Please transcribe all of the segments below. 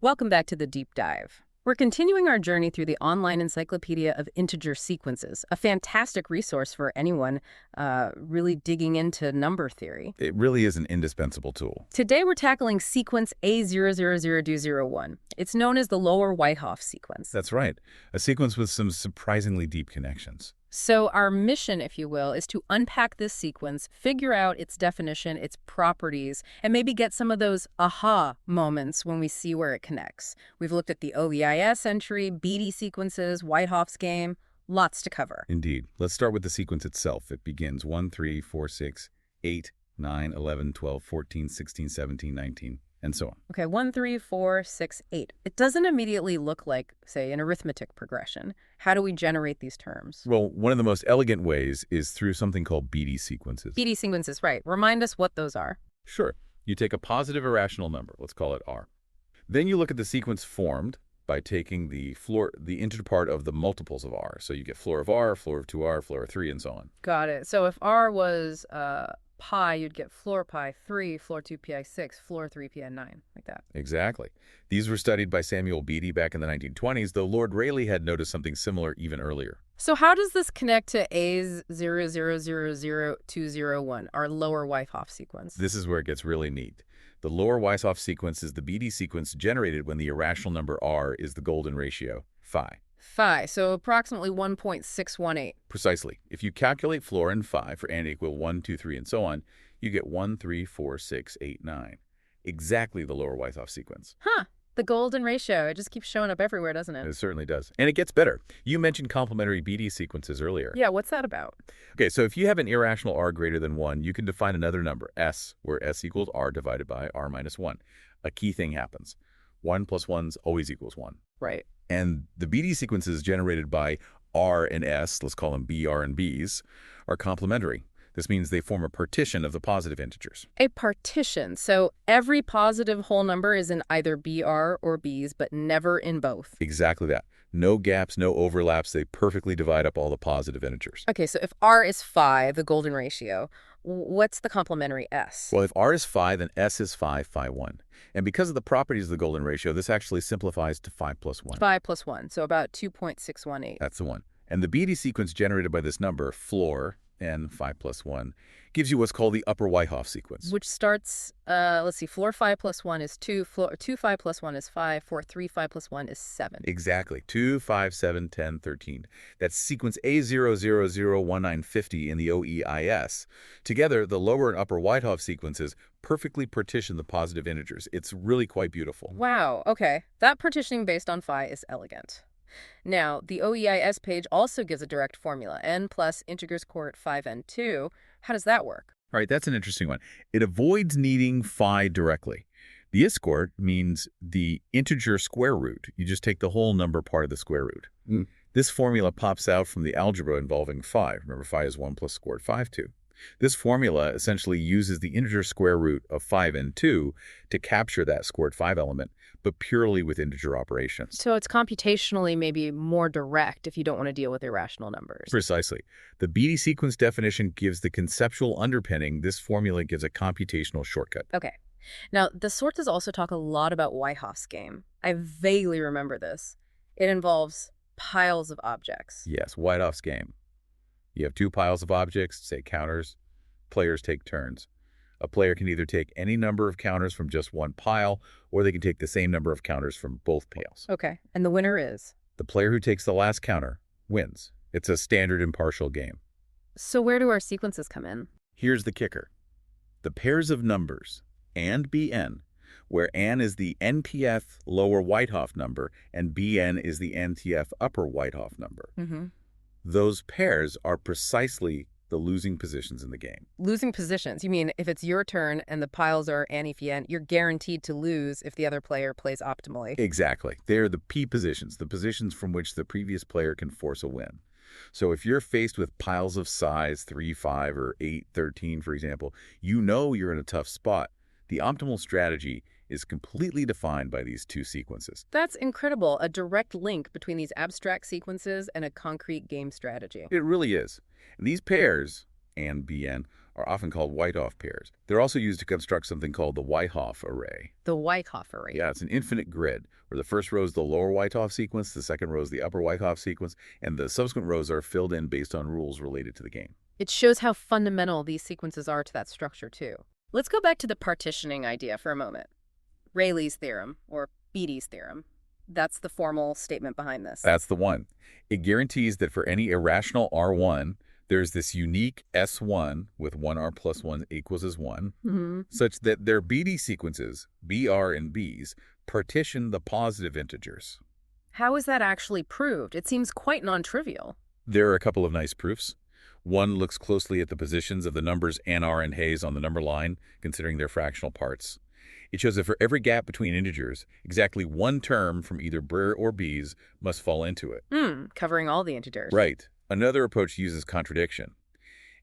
Welcome back to the deep dive. We're continuing our journey through the online encyclopedia of integer sequences, a fantastic resource for anyone really digging into number theory. It really is an indispensable tool. Today we're tackling sequence A000201. It's known as the lower Wythoff sequence. That's right. A sequence with some surprisingly deep connections. So our mission, if you will, is to unpack this sequence, figure out its definition, its properties, and maybe get some of those aha moments when we see where it connects. We've looked at the OEIS entry, Beatty sequences, Wythoff's game, lots to cover. Indeed. Let's start with the sequence itself. It begins 1, 3, 4, 6, 8, 9, 11, 12, 14, 16, 17, 19, and so on. Okay, 1, 3, 4, 6, 8. It doesn't immediately look like, say, an arithmetic progression. How do we generate these terms? Well, one of the most elegant ways is through something called Beatty sequences. Beatty sequences, right. Remind us what those are. Sure. You take a positive irrational number, let's call it R. Then you look at the sequence formed by taking the integer part of the multiples of R. So you get floor of R, floor of 2R, floor of 3, and so on. Got it. So if R was pi, you'd get floor pi 3, floor 2 pi 6, floor 3 pi 9, like that. Exactly. These were studied by Samuel Beatty back in the 1920s, though Lord Rayleigh had noticed something similar even earlier. So how does this connect to A000201, our lower Wythoff sequence? This is where it gets really neat. The lower Weishauf sequence is the Beatty sequence generated when the irrational number R is the golden ratio, phi. Phi, so approximately 1.618. Precisely. If you calculate floor and phi for n equal 1, 2, 3, and so on, you get 1, 3, 4, 6, 8, 9. Exactly the lower Wythoff sequence. Huh. The golden ratio. It just keeps showing up everywhere, doesn't it? It certainly does. And it gets better. You mentioned complementary Beatty sequences earlier. Yeah, what's that about? Okay, so if you have an irrational R greater than 1, you can define another number, S, where S equals R divided by R minus 1. A key thing happens. 1 plus 1 always equals 1. Right. And the Beatty sequences generated by R and S, let's call them B, R, and Bs, are complementary. This means they form a partition of the positive integers. A partition. So every positive whole number is in either BR or Bs, but never in both. Exactly that. No gaps, no overlaps. They perfectly divide up all the positive integers. Okay, so if R is phi, the golden ratio, what's the complementary S? Well, if R is phi, then S is phi, phi 1. And because of the properties of the golden ratio, this actually simplifies to phi plus 1. Phi plus 1, so about 2.618. That's the one. And the Beatty sequence generated by this number, floor, n phi plus 1, gives you what's called the upper Wythoff sequence. Which starts, let's see, floor phi plus 1 is 2, floor 2 phi plus 1 is 5, floor 3 phi plus 1 is 7. Exactly. 2, 5, 7, 10, 13. That's sequence A000150 in the OEIS. Together, the lower and upper Wythoff sequences perfectly partition the positive integers. It's really quite beautiful. Wow, okay. That partitioning based on phi is elegant. Now, the OEIS page also gives a direct formula, n plus integers cohort 5n2. How does that work? All right, that's an interesting one. It avoids needing phi directly. The is-cohort means the integer square root. You just take the whole number part of the square root. This formula pops out from the algebra involving phi. Remember, phi is 1 plus squared 5, 2. This formula essentially uses the integer square root of 5n2 to capture that squared 5 element, but purely with integer operations. So it's computationally maybe more direct if you don't want to deal with irrational numbers. Precisely. The Beatty sequence definition gives the conceptual underpinning. This formula gives a computational shortcut. Okay. Now, the sources also talk a lot about Weishauf's game. I vaguely remember this. It involves piles of objects. Yes, Wythoff's game. You have two piles of objects, say counters. Players take turns. A player can either take any number of counters from just one pile, or they can take the same number of counters from both piles. Okay, and the winner is? The player who takes the last counter wins. It's a standard impartial game. So where do our sequences come in? Here's the kicker. The pairs of numbers, and Bn, where n is the NTF lower Wythoff number and Bn is the NTF upper Wythoff number. Those pairs are precisely the losing positions in the game. Losing positions? You mean if it's your turn and the piles are n, you're guaranteed to lose if the other player plays optimally? Exactly. They're the P positions, the positions from which the previous player can force a win. So if you're faced with piles of size 3, 5, or 8, 13, for example, you know you're in a tough spot. The optimal strategy is completely defined by these two sequences. That's incredible, a direct link between these abstract sequences and a concrete game strategy. It really is. These pairs, and Bn, are often called Wythoff pairs. They're also used to construct something called the Wythoff array. The Wythoff array. Yeah, it's an infinite grid where the first row is the lower Wythoff sequence, the second row is the upper Wythoff sequence, and the subsequent rows are filled in based on rules related to the game. It shows how fundamental these sequences are to that structure, too. Let's go back to the partitioning idea for a moment. Rayleigh's theorem, or Beatty's theorem. That's the formal statement behind this. That's the one. It guarantees that for any irrational R1, there's this unique S1 with 1R plus 1 equals as 1, such that their Beatty sequences, BR and Bs, partition the positive integers. How is that actually proved? It seems quite non-trivial. There are a couple of nice proofs. One looks closely at the positions of the numbers NR and Hayes on the number line, considering their fractional parts. It shows that for every gap between integers, exactly one term from either Br or Bs must fall into it. Covering all the integers. Right. Another approach uses contradiction.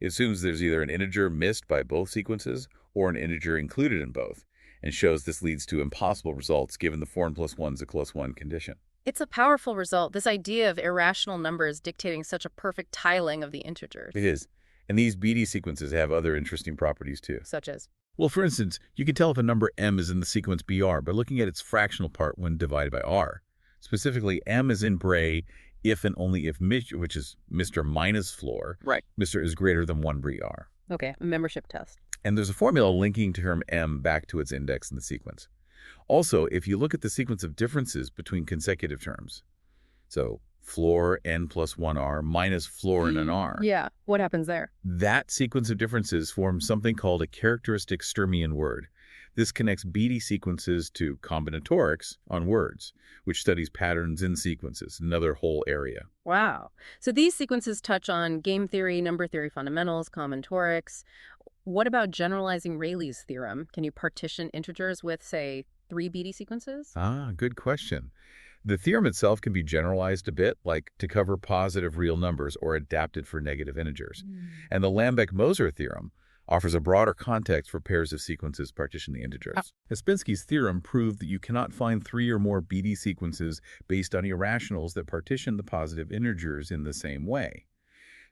It assumes there's either an integer missed by both sequences or an integer included in both, and shows this leads to impossible results given the 4n plus 1 is a close 1 condition. It's a powerful result, this idea of irrational numbers dictating such a perfect tiling of the integers. It is. And these Beatty sequences have other interesting properties too. Such as? Well, for instance, you can tell if a number m is in the sequence BR by looking at its fractional part when divided by r. Specifically, m is in Bray if and only if which is Mr. minus floor, Right. Mr. is greater than 1 BR. Okay, a membership test. And there's a formula linking term m back to its index in the sequence. Also, if you look at the sequence of differences between consecutive terms, so floor n plus 1r minus floor n and r. Yeah, what happens there? That sequence of differences forms something called a characteristic Sturmian word. This connects Beatty sequences to combinatorics on words, which studies patterns in sequences, another whole area. Wow. So these sequences touch on game theory, number theory fundamentals, combinatorics. What about generalizing Rayleigh's theorem? Can you partition integers with, say, 3 Beatty sequences? Good question. The theorem itself can be generalized a bit, like to cover positive real numbers or adapted for negative integers. And the Lambeck-Moser theorem offers a broader context for pairs of sequences partition the integers. Ouspensky's theorem proved that you cannot find 3 or more Beatty sequences based on irrationals that partition the positive integers in the same way.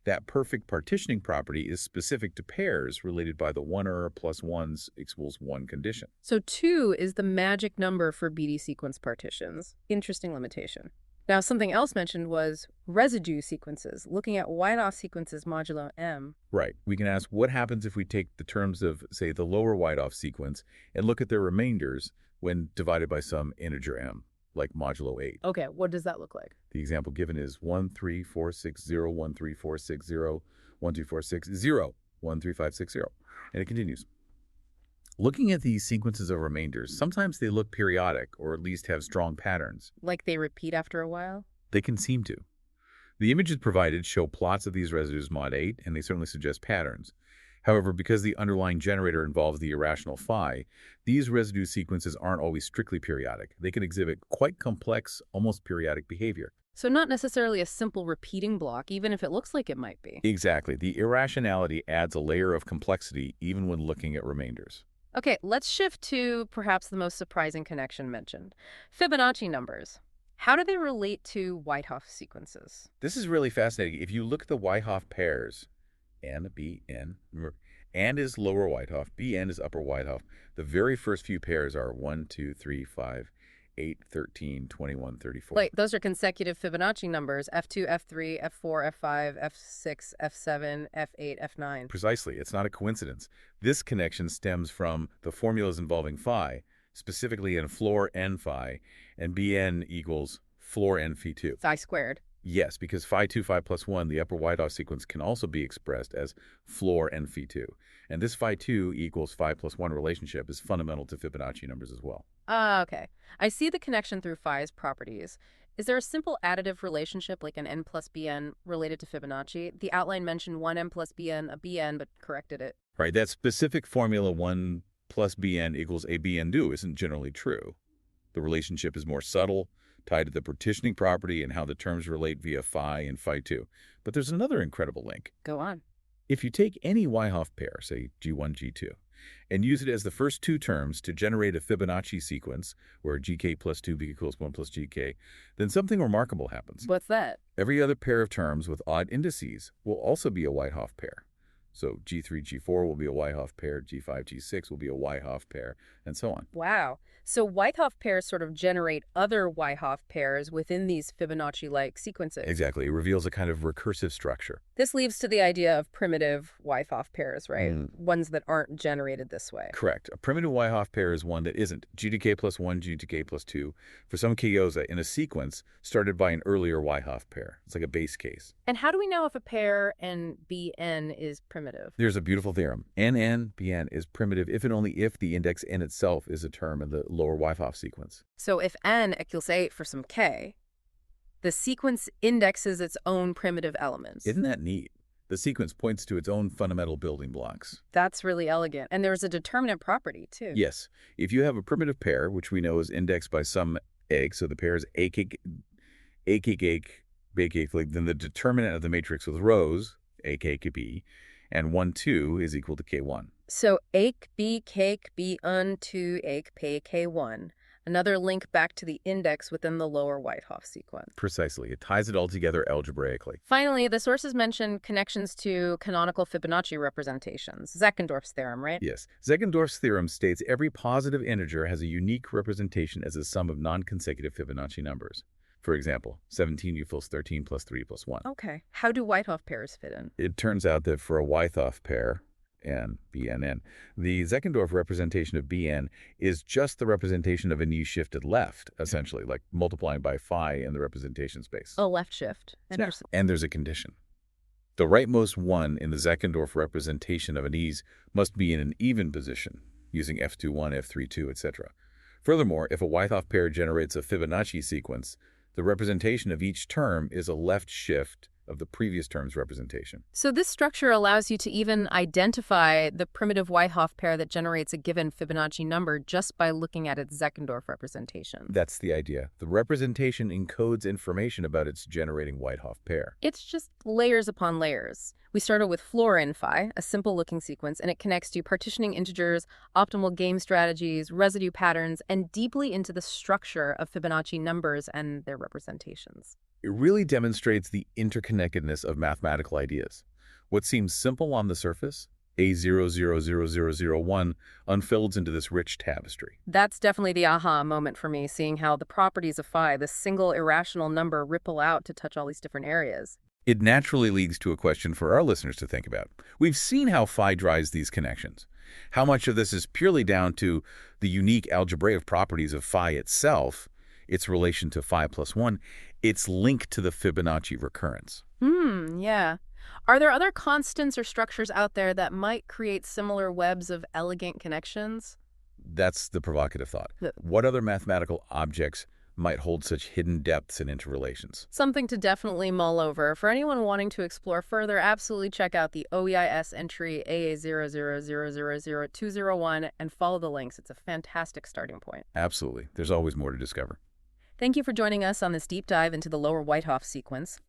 That perfect partitioning property is specific to pairs related by the 1r plus 1s equals 1 condition. So 2 is the magic number for Beatty sequence partitions. Interesting limitation. Now, something else mentioned was residue sequences, looking at Wythoff sequences modulo m. Right. We can ask what happens if we take the terms of, say, the lower Wythoff sequence and look at their remainders when divided by some integer m, like modulo 8. Okay, what does that look like? The example given is 13460, 13460, 12460, 13560. And it continues. Looking at these sequences of remainders, sometimes they look periodic or at least have strong patterns. Like they repeat after a while? They can seem to. The images provided show plots of these residues mod 8, and they certainly suggest patterns. However, because the underlying generator involves the irrational phi, these residue sequences aren't always strictly periodic. They can exhibit quite complex, almost periodic behavior. So not necessarily a simple repeating block, even if it looks like it might be. Exactly. The irrationality adds a layer of complexity even when looking at remainders. Okay, let's shift to perhaps the most surprising connection mentioned. Fibonacci numbers. How do they relate to Wythoff sequences? This is really fascinating. If you look at the Wythoff pairs, N, B, N, remember, N is lower Wythoff, BN is upper Wythoff. The very first few pairs are 1, 2, 3, 5, 8, 13, 21, 34. Wait, those are consecutive Fibonacci numbers, F2, F3, F4, F5, F6, F7, F8, F9. Precisely. It's not a coincidence. This connection stems from the formulas involving phi, specifically in floor n phi, and Bn equals floor n phi 2. Phi squared. Yes, because phi 2, phi plus 1, the upper Wythoff sequence can also be expressed as floor n phi 2. And this phi 2 equals phi plus 1 relationship is fundamental to Fibonacci numbers as well. Okay. I see the connection through phi's properties. Is there a simple additive relationship like an n plus bn related to Fibonacci? The outline mentioned 1n plus bn, a bn, but corrected it. Right, that specific formula 1 plus bn equals a bn do isn't generally true. The relationship is more subtle, tied to the partitioning property and how the terms relate via phi and phi 2. But there's another incredible link. Go on. If you take any Wythoff pair, say G1, G2, and use it as the first two terms to generate a Fibonacci sequence where GK plus 2 equals 1 plus GK, then something remarkable happens. What's that? Every other pair of terms with odd indices will also be a Wythoff pair. So G3, G4 will be a Wythoff pair, G5, G6 will be a Wythoff pair, and so on. Wow. So Wythoff pairs sort of generate other Wythoff pairs within these Fibonacci-like sequences. Exactly. It reveals a kind of recursive structure. This leads to the idea of primitive Wythoff pairs, right? Mm. Ones that aren't generated this way. Correct. A primitive Wythoff pair is one that isn't G to K plus 1, G to K plus 2 for some chaosa in a sequence started by an earlier Wythoff pair. It's like a base case. And how do we know if a pair in Bn is primitive? There's a beautiful theorem. NN Bn is primitive if and only if the index n itself is a term in the lower Wythoff sequence. So if n equals 8 for some k, the sequence indexes its own primitive elements. Isn't that neat? The sequence points to its own fundamental building blocks. That's really elegant. And there's a determinant property, too. Yes. If you have a primitive pair, which we know is indexed by some egg, so the pair is A, then the determinant of the matrix with rows, A, K, K, B, and 1, 2 is equal to K1. So ek b cake b un 2 ek pay K1. Another link back to the index within the lower Wythoff sequence. Precisely. It ties it all together algebraically. Finally, the sources mention connections to canonical Fibonacci representations. Zeckendorf's theorem, right? Yes. Zeckendorf's theorem states every positive integer has a unique representation as a sum of non-consecutive Fibonacci numbers. For example, 17 equals 13 plus 3 plus 1. Okay. How do Wythoff pairs fit in? It turns out that for a Wythoff pair, N, BNN, the Zeckendorf representation of Bn is just the representation of a new shifted left, essentially, like multiplying by phi in the representation space. A left shift. Interesting. And there's a condition. The rightmost one in the Zeckendorf representation of an ease must be in an even position, using F21, F32, etc. Furthermore, if a Wythoff pair generates a Fibonacci sequence, the representation of each term is a left shift of the previous term's representation. So this structure allows you to even identify the primitive Wythoff pair that generates a given Fibonacci number just by looking at its Zeckendorf representation. That's the idea. The representation encodes information about its generating Wythoff pair. It's just layers upon layers. We started with floor in phi, a simple-looking sequence, and it connects to partitioning integers, optimal game strategies, residue patterns, and deeply into the structure of Fibonacci numbers and their representations. It really demonstrates the interconnectedness of mathematical ideas. What seems simple on the surface, A000201, unfolds into this rich tapestry. That's definitely the aha moment for me, seeing how the properties of phi, this single irrational number, ripple out to touch all these different areas. It naturally leads to a question for our listeners to think about. We've seen how phi drives these connections. How much of this is purely down to the unique algebraic properties of phi itself, its relation to phi plus 1, its link to the Fibonacci recurrence? Yeah. Are there other constants or structures out there that might create similar webs of elegant connections? That's the provocative thought. What other mathematical objects might hold such hidden depths and interrelations? Something to definitely mull over. For anyone wanting to explore further, absolutely check out the OEIS entry A000201 and follow the links. It's a fantastic starting point. Absolutely. There's always more to discover. Thank you for joining us on this deep dive into the lower Wythoff sequence.